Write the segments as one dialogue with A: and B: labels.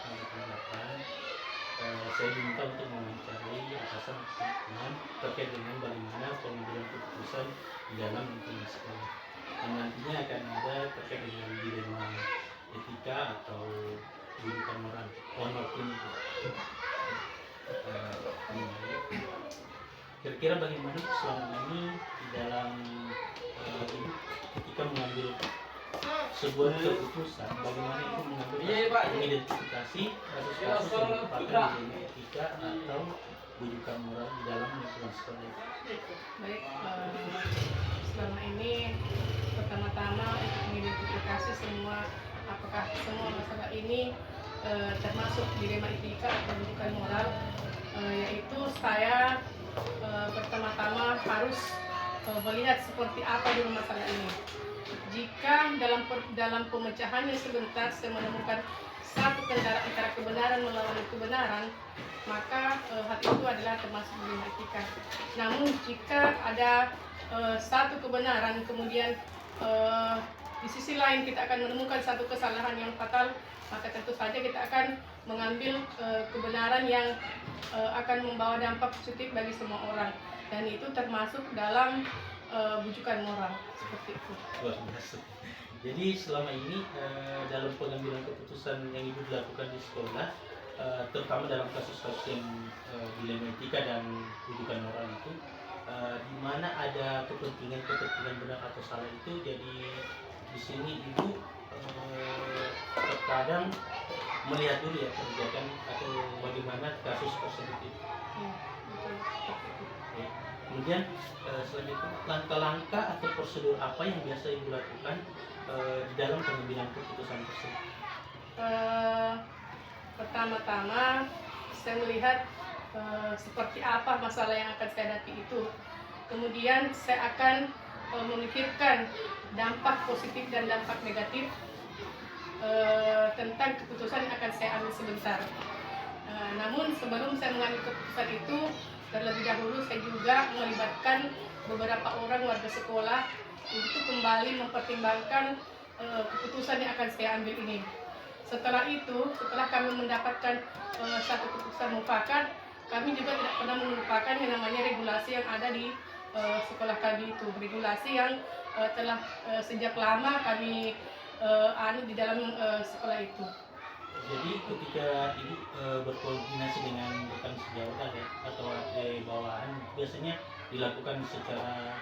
A: tanggal 8 saya diminta untuk mewawancarai atasan dengan terkait dengan bagaimana pengambilan keputusan di dalam lingkungan sekolah. Dan nantinya akan ada terkait dengan dilema etika atau pendidikan moral. Mohon waktu ini. Kira-kira bagaimana selama ini di dalam ini ketika mengambil sebuah keputusan, bagaimana itu mengambil mengidentifikasi kasus-kasus yang merupakan dilema etika atau rujukan moral di dalam lingkungan sekolah itu.
B: Baik, selama ini pertama-tama untuk mengidentifikasi apakah semua masalah ini termasuk dilema etika atau rujukan moral, yaitu saya pertama-tama harus melihat seperti apa dulu masalah ini. Jika dalam pemecahannya sebentar saya menemukan satu antara kebenaran melawan kebenaran, maka hal itu adalah termasuk dilema etika. Namun jika ada satu kebenaran, kemudian di sisi lain kita akan menemukan satu kesalahan yang fatal, maka tentu saja kita akan mengambil kebenaran yang akan membawa dampak positif bagi semua orang, dan itu termasuk dalam bujukan moral seperti itu.
A: Luar biasa. Jadi selama ini dalam pengambilan keputusan yang Ibu lakukan di sekolah, terutama dalam kasus-kasus yang dilema etika dan rujukan moral itu, di mana ada kepentingan benar atau salah itu, jadi di sini Ibu terkadang melihat dulu ya kebijakan atau bagaimana kasus tersebut itu.
B: Ya, betul.
A: Ya. Kemudian selain itu langkah-langkah atau prosedur apa yang biasa Ibu lakukan di dalam pengambilan keputusan tersebut?
B: Pertama-tama saya melihat seperti apa masalah yang akan saya hadapi itu. Kemudian saya akan memikirkan dampak positif dan dampak negatif tentang keputusan yang akan saya ambil sebentar. Namun sebelum saya mengambil keputusan itu, terlebih dahulu saya juga melibatkan beberapa orang warga sekolah untuk kembali mempertimbangkan keputusan yang akan saya ambil ini. Setelah itu, setelah kami mendapatkan satu keputusan mufakat, kami juga tidak pernah melupakan yang namanya regulasi yang ada di sekolah kami itu. Regulasi yang telah sejak lama kami di dalam sekolah itu.
A: Jadi ketika Ibu berkoordinasi dengan rekan sejawat ya, atau bawahan, biasanya dilakukan secara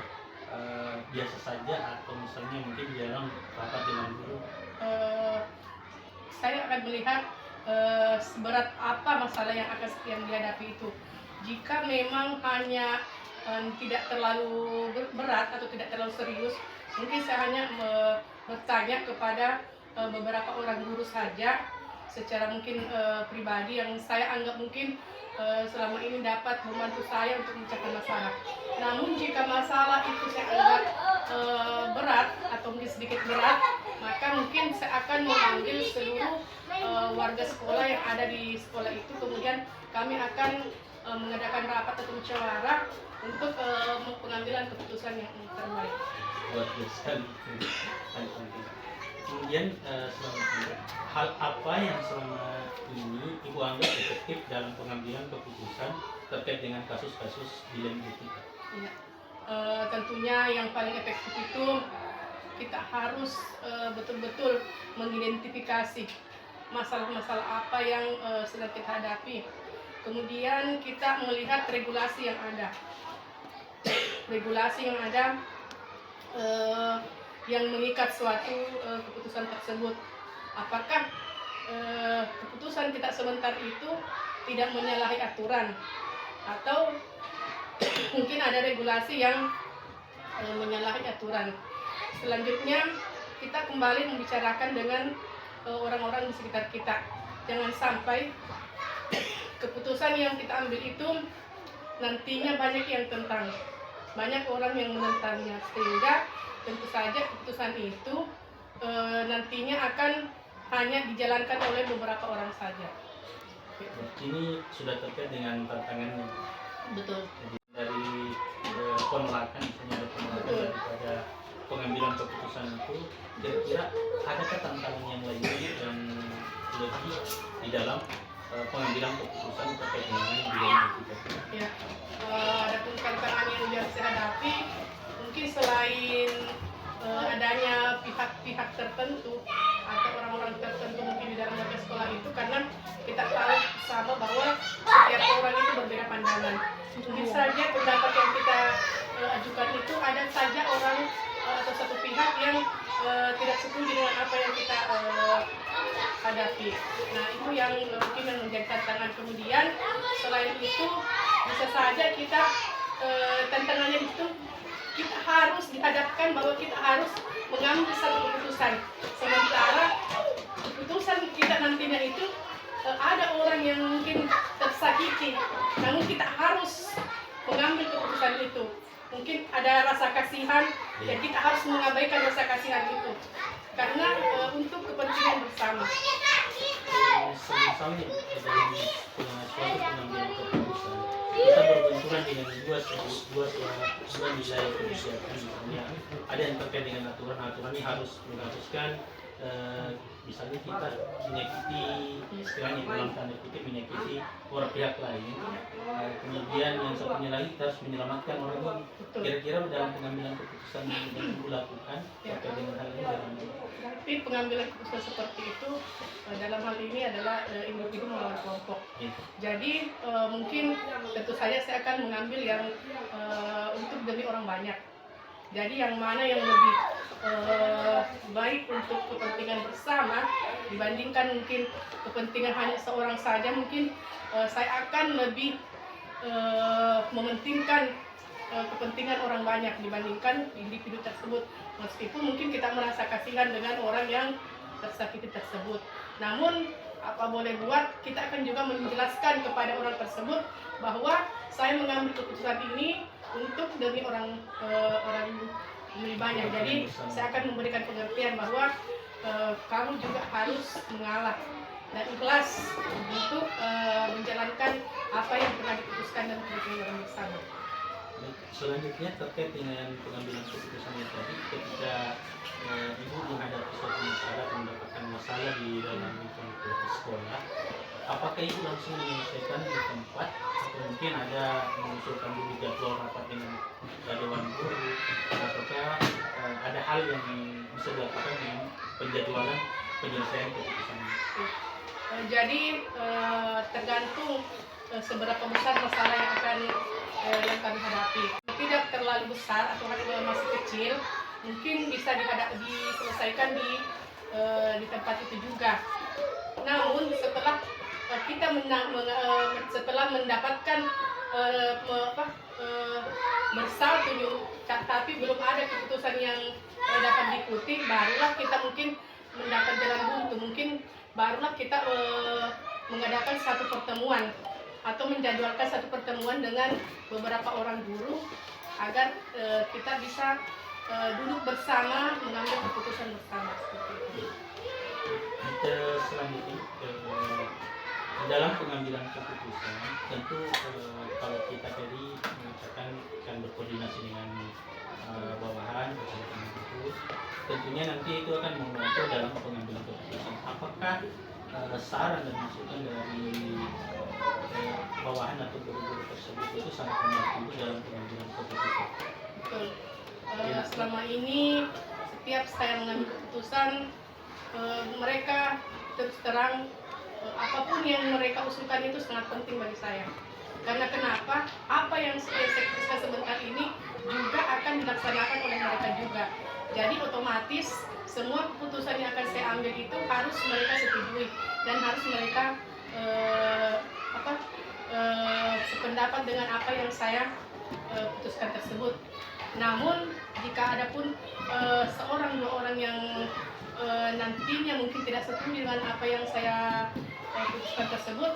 A: biasa saja atau misalnya mungkin dalam rapat dengan guru?
B: Saya akan melihat seberat apa masalah yang dihadapi itu. Jika memang hanya tidak terlalu berat atau tidak terlalu serius, mungkin saya hanya bertanya kepada beberapa orang guru saja secara mungkin pribadi yang saya anggap mungkin selama ini dapat membantu saya untuk memecahkan masalah. Namun jika masalah itu saya anggap berat atau mungkin sedikit berat, maka mungkin saya akan memanggil seluruh warga sekolah yang ada di sekolah itu. Kemudian kami akan mengadakan rapat atau musyawarah untuk pengambilan keputusan yang terbaik.
A: Luar biasa. Kemudian hal apa yang selama ini Ibu anggap efektif dalam pengambilan keputusan terkait dengan kasus-kasus dilema etika?
B: Ya. Tentunya yang paling efektif itu kita harus betul-betul mengidentifikasi masalah-masalah apa yang sedang kita hadapi. Kemudian kita melihat regulasi yang ada. Regulasi yang ada yang mengikat suatu keputusan tersebut. Apakah keputusan kita sebentar itu tidak menyalahi aturan, atau mungkin ada regulasi yang menyalahi aturan. Selanjutnya kita kembali membicarakan dengan orang-orang di sekitar kita. Jangan sampai keputusan yang kita ambil itu nantinya banyak yang tentang, banyak orang yang menentangnya, sehingga tentu saja keputusan itu nantinya akan hanya dijalankan oleh beberapa orang saja.
A: Ini sudah terkait dengan tantangan.
B: Betul.
A: Jadi dari penolakan, misalnya ada penolakan daripada pengambilan keputusan itu, kira-kira adakah tantangan yang lain yang lebih di dalam pengambilan keputusan terkait dengan dilema etika.
B: Ya, ada tantangan yang saya hadapi mungkin selain adanya pihak-pihak tertentu atau orang-orang tertentu mungkin di dalam lembaga sekolah itu, karena kita tahu sama bahwa setiap orang itu berbeda pandangan. Mungkin saja pendapat yang kita ajukan itu ada saja orang atau satu pihak yang tidak setuju dengan apa yang kita hadapi. Nah, itu yang mungkin yang menjadi tantangan. Kemudian selain itu bisa saja kita tantangannya itu kita harus dihadapkan bahwa kita harus mengambil satu keputusan. Sementara keputusan kita nantinya itu ada orang yang mungkin tersakiti, namun kita harus mengambil keputusan itu. Mungkin ada rasa kasihan, dan kita harus mengabaikan rasa kasihan itu karena untuk kepentingan bersama.
A: Misalnya dalam suatu pengambilan keputusan, kita berbenturan dengan dua nilai kebijakan. Misalnya ada yang terkait dengan aturan ini harus mengharuskan misalnya kita menyakiti istilahnya dalam tanda kutip menyakiti orang pihak lain, kemudian yang satunya lagi kita harus menyelamatkan orang ini. Kira-kira dalam pengambilan keputusan yang dilakukan terkait dengan hal ini bagaimana?
B: Tapi pengambilan keputusan seperti itu dalam hal ini adalah individu melawan kelompok. Jadi mungkin tentu saja saya akan mengambil yang untuk demi orang banyak. Jadi yang mana yang lebih baik untuk kepentingan bersama dibandingkan mungkin kepentingan hanya seorang saja, mungkin saya akan lebih mementingkan kepentingan orang banyak dibandingkan individu tersebut. Meskipun mungkin kita merasa kasihan dengan orang yang tersakiti tersebut, namun apa boleh buat, kita akan juga menjelaskan kepada orang tersebut bahwa saya mengambil keputusan ini untuk demi orang lebih banyak. Jadi saya akan memberikan pengertian bahwa kamu juga harus mengalah dan ikhlas untuk menjalankan apa yang pernah diputuskan dan kepentingan bersama.
A: Selanjutnya terkait dengan pengambilan keputusan yang tadi, ketika ibu menghadapi suatu masalah, mendapatkan masalah di dalam lingkungan sekolah, apakah ibu langsung menyelesaikan di tempat atau mungkin ada mengusulkan dulu jadwal rapat dengan dewan guru, ataukah ada hal yang bisa dilakukan dengan penjadwalan penyelesaian keputusan ini?
B: Jadi tergantung seberapa besar masalah yang akan yang kami hadapi. Tidak terlalu besar atau masih kecil, mungkin bisa diselesaikan di tempat itu juga. Namun setelah kita setelah mendapatkan bersatu tapi belum ada keputusan yang dapat diikuti, barulah kita mungkin mendapat jalan buntu. Mungkin barulah kita mengadakan satu pertemuan atau menjadwalkan satu pertemuan dengan beberapa orang guru agar kita bisa duduk bersama mengambil keputusan bersama seperti itu.
A: Selanjutnya dalam pengambilan keputusan tentu kalau kita tadi mengatakan akan berkoordinasi dengan bawahan bersama dengan guru, tentunya nanti itu akan membantu dalam pengambilan keputusan. Apakah saran dan masukan dari bawahan atau guru-guru tersebut itu sangat membantu dalam pengambilan keputusan?
B: Betul. Selama ini setiap saya mengambil keputusan, mereka terus terang apapun yang mereka usulkan itu sangat penting bagi saya. Karena kenapa? Apa yang saya putuskan sebentar ini juga akan dilaksanakan oleh mereka juga. Jadi otomatis semua keputusan yang akan saya ambil itu harus mereka setujui dan harus mereka sependapat dengan apa yang saya putuskan tersebut. Namun jika ada pun seorang dua orang yang nantinya mungkin tidak setuju dengan apa yang saya putuskan tersebut,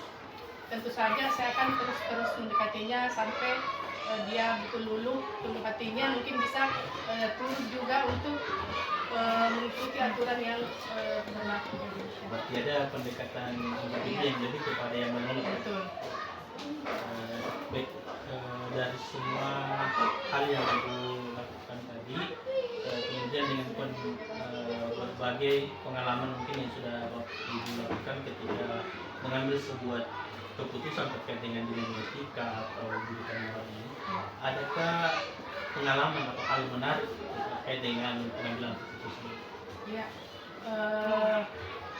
B: tentu saja saya akan terus mendekatinya sampai dia betul luluh tulus hatinya, mungkin bisa turut juga untuk mengikuti aturan yang berlaku.
A: Berarti ada pendekatan individu yang lebih kepada yang menolak.
B: Betul.
A: Baik, dari semua hal yang ibu lakukan tadi, kemudian dengan sebagai pengalaman mungkin yang sudah Ibu lakukan ketika mengambil sebuah keputusan terkait dengan dilema etika atau pendidikan moral ini, adakah pengalaman atau hal menarik terkait dengan pengambilan keputusan?
B: Ya,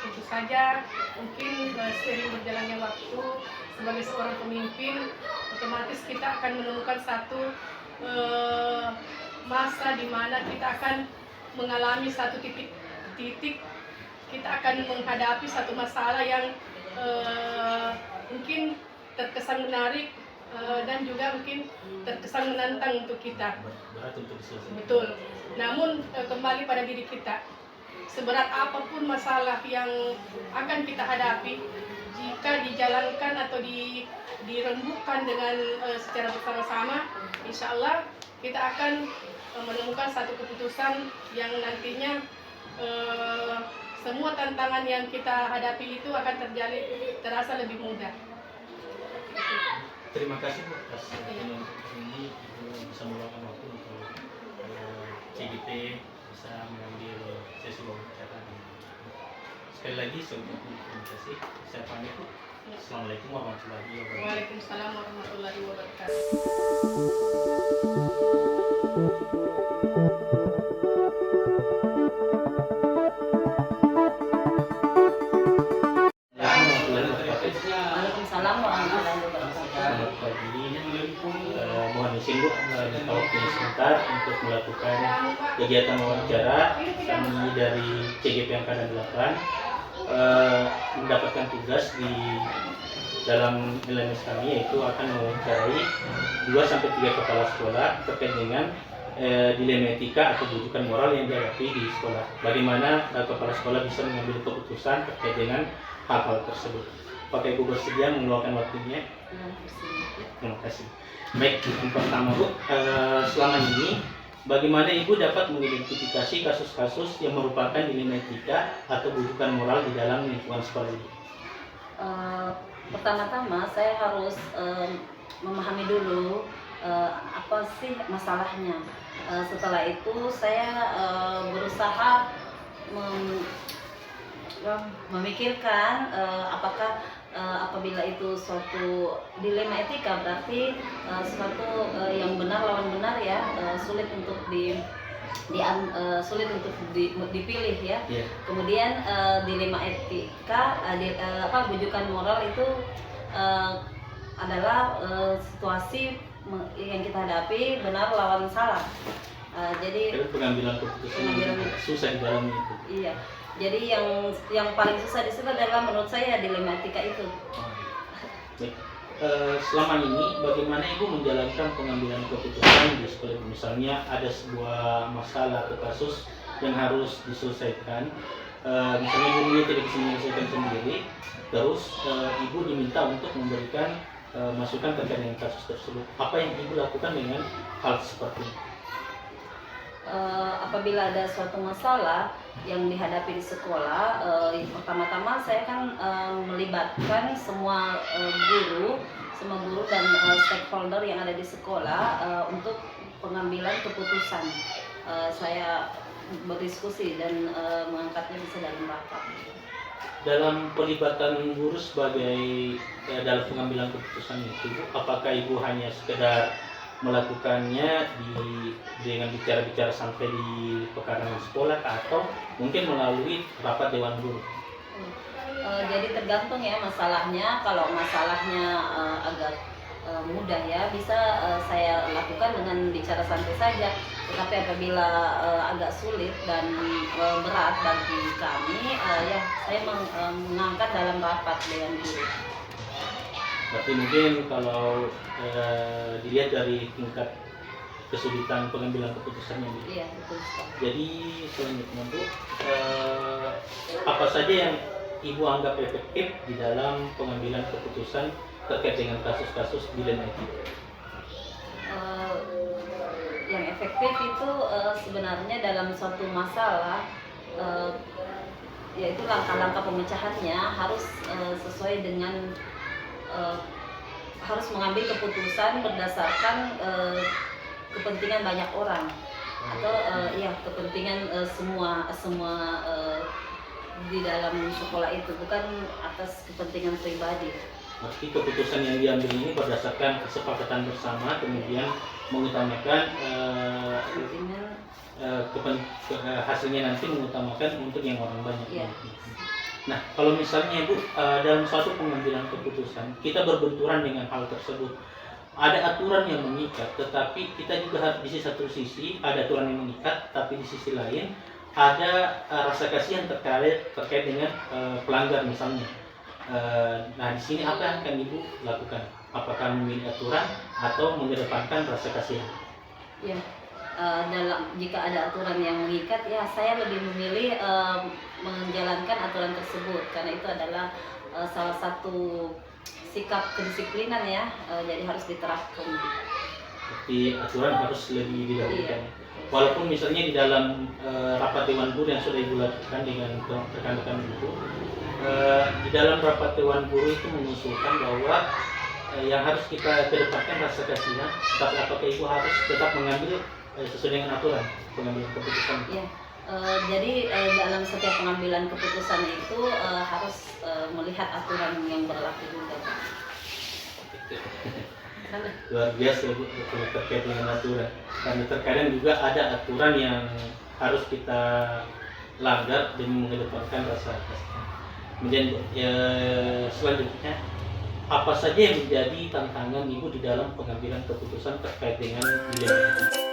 B: tentu saja mungkin seiring berjalannya waktu sebagai seorang pemimpin, otomatis kita akan menemukan satu masa di mana kita akan mengalami satu titik kita akan menghadapi satu masalah yang mungkin terkesan menarik dan juga mungkin terkesan menantang untuk kita.
A: Berat untuk diselesaikan.
B: Betul. Namun kembali pada diri kita. Seberat apapun masalah yang akan kita hadapi, jika dijalankan atau dirembukan dengan secara bersama-sama, insya Allah kita akan menemukan satu keputusan yang nantinya semua tantangan yang kita hadapi itu akan terasa lebih mudah.
A: Terima kasih Bu atas ini, Ibu bisa meluangkan waktu untuk CGT bisa mengambil sesi wawancara. Sekali lagi saya ucapkan terima kasih. Saya pamit Bu. Assalamualaikum warahmatullahi wabarakatuh.
B: Waalaikumsalam warahmatullahi wabarakatuh.
C: Waalaikumsalam warahmatullahi wabarakatuh.
A: Selamat pagi. Mohon izin Bu, minta waktunya sebentar untuk melakukan kegiatan wawancara. Kami dari CGP Angkatan 8 mendapatkan tugas di dalam LMS kami, yaitu akan mewawancarai 2-3 kepala sekolah terkait dengan dilema etika atau bujukan moral yang dihadapi di sekolah. Bagaimana kepala sekolah bisa mengambil keputusan terkait dengan hal-hal tersebut. Apakah Ibu bersedia mengeluarkan waktunya? Terima kasih. Baik, yang pertama Bu, selama ini bagaimana Ibu dapat mengidentifikasi kasus-kasus yang merupakan dilema etika atau bujukan moral di dalam lingkungan sekolah Ibu?
C: Pertama-tama saya harus memahami dulu apa sih masalahnya. Setelah itu saya berusaha memikirkan apakah apabila itu suatu dilema etika berarti suatu yang benar lawan benar ya, sulit untuk dipilih ya.
A: Yeah.
C: Kemudian dilema etika bujukan moral itu adalah situasi yang kita hadapi benar lawan salah. Jadi
A: pengambilan keputusan yang susah di dalam itu.
C: Iya. Jadi yang paling susah di situ adalah menurut saya dilema etika itu.
A: Baik. Selama ini bagaimana Ibu menjalankan pengambilan keputusan di sekolah? Misalnya ada sebuah masalah atau kasus yang harus diselesaikan, misalnya Ibu tidak bisa menyelesaikan sendiri, terus Ibu diminta untuk memberikan masukan terkait dengan kasus tersebut. Apa yang Ibu lakukan dengan hal seperti ini?
C: Apabila ada suatu masalah yang dihadapi di sekolah, pertama-tama saya kan melibatkan semua guru dan stakeholder yang ada di sekolah untuk pengambilan keputusan. Saya berdiskusi dan mengangkatnya bisa dalam rapat.
A: Dalam pelibatan guru sebagai dalam pengambilan keputusan itu, apakah Ibu hanya sekedar melakukannya dengan bicara-bicara sampai di pekarangan sekolah atau mungkin melalui rapat dewan guru?
C: Jadi tergantung ya masalahnya. Kalau masalahnya agak mudah ya bisa saya lakukan dengan bicara santai saja. Tetapi apabila agak sulit dan berat bagi kami, ya saya mengangkat dalam rapat dewan guru.
A: Berarti mungkin kalau dilihat dari tingkat kesulitan pengambilan keputusannya.
C: Iya, betul sekali.
A: Jadi selanjutnya Bu, apa saja yang Ibu anggap efektif di dalam pengambilan keputusan terkait dengan kasus-kasus dilema etika?
C: Yang efektif itu sebenarnya dalam suatu masalah, yaitu langkah-langkah pemecahannya harus sesuai dengan harus mengambil keputusan berdasarkan kepentingan banyak orang. atau ya kepentingan semua di dalam sekolah itu, bukan atas kepentingan pribadi.
A: Berarti keputusan yang diambil ini berdasarkan kesepakatan bersama, kemudian mengutamakan
C: Kepentingan
A: hasilnya nanti mengutamakan untuk yang orang banyak.
C: Iya.
A: Nah, kalau misalnya Bu, dalam suatu pengambilan keputusan kita berbenturan dengan hal tersebut, ada aturan yang mengikat, tetapi kita juga harus di satu sisi ada aturan yang mengikat, tapi di sisi lain ada rasa kasihan terkait dengan pelanggar misalnya. Nah, di sini apa yang akan Ibu lakukan? Apakah memilih aturan atau mengedepankan rasa kasihan?
C: Ya, jika ada aturan yang mengikat, ya saya lebih memilih menjalankan aturan tersebut karena itu adalah salah satu sikap kedisiplinan ya, jadi harus diterapkan.
A: Jadi aturan harus lebih didahulukan.
C: Iya.
A: Walaupun misalnya di dalam rapat Dewan Guru yang sudah Ibu lakukan dengan rekan-rekan Ibu, di dalam rapat Dewan Guru itu mengusulkan bahwa yang harus kita kedepankan rasa kasihan, tapi apakah Ibu harus tetap mengambil sesuai dengan aturan pengambilan keputusan?
C: Ya, jadi dalam setiap pengambilan keputusan itu harus melihat aturan yang berlaku juga.
A: Luar biasa Bu, terkait dengan aturan. Karena terkadang juga ada aturan yang harus kita langgar demi mengedepankan rasa kasihan. Kemudian selanjutnya, apa saja yang menjadi tantangan Ibu di dalam pengambilan keputusan terkait dengan dilema?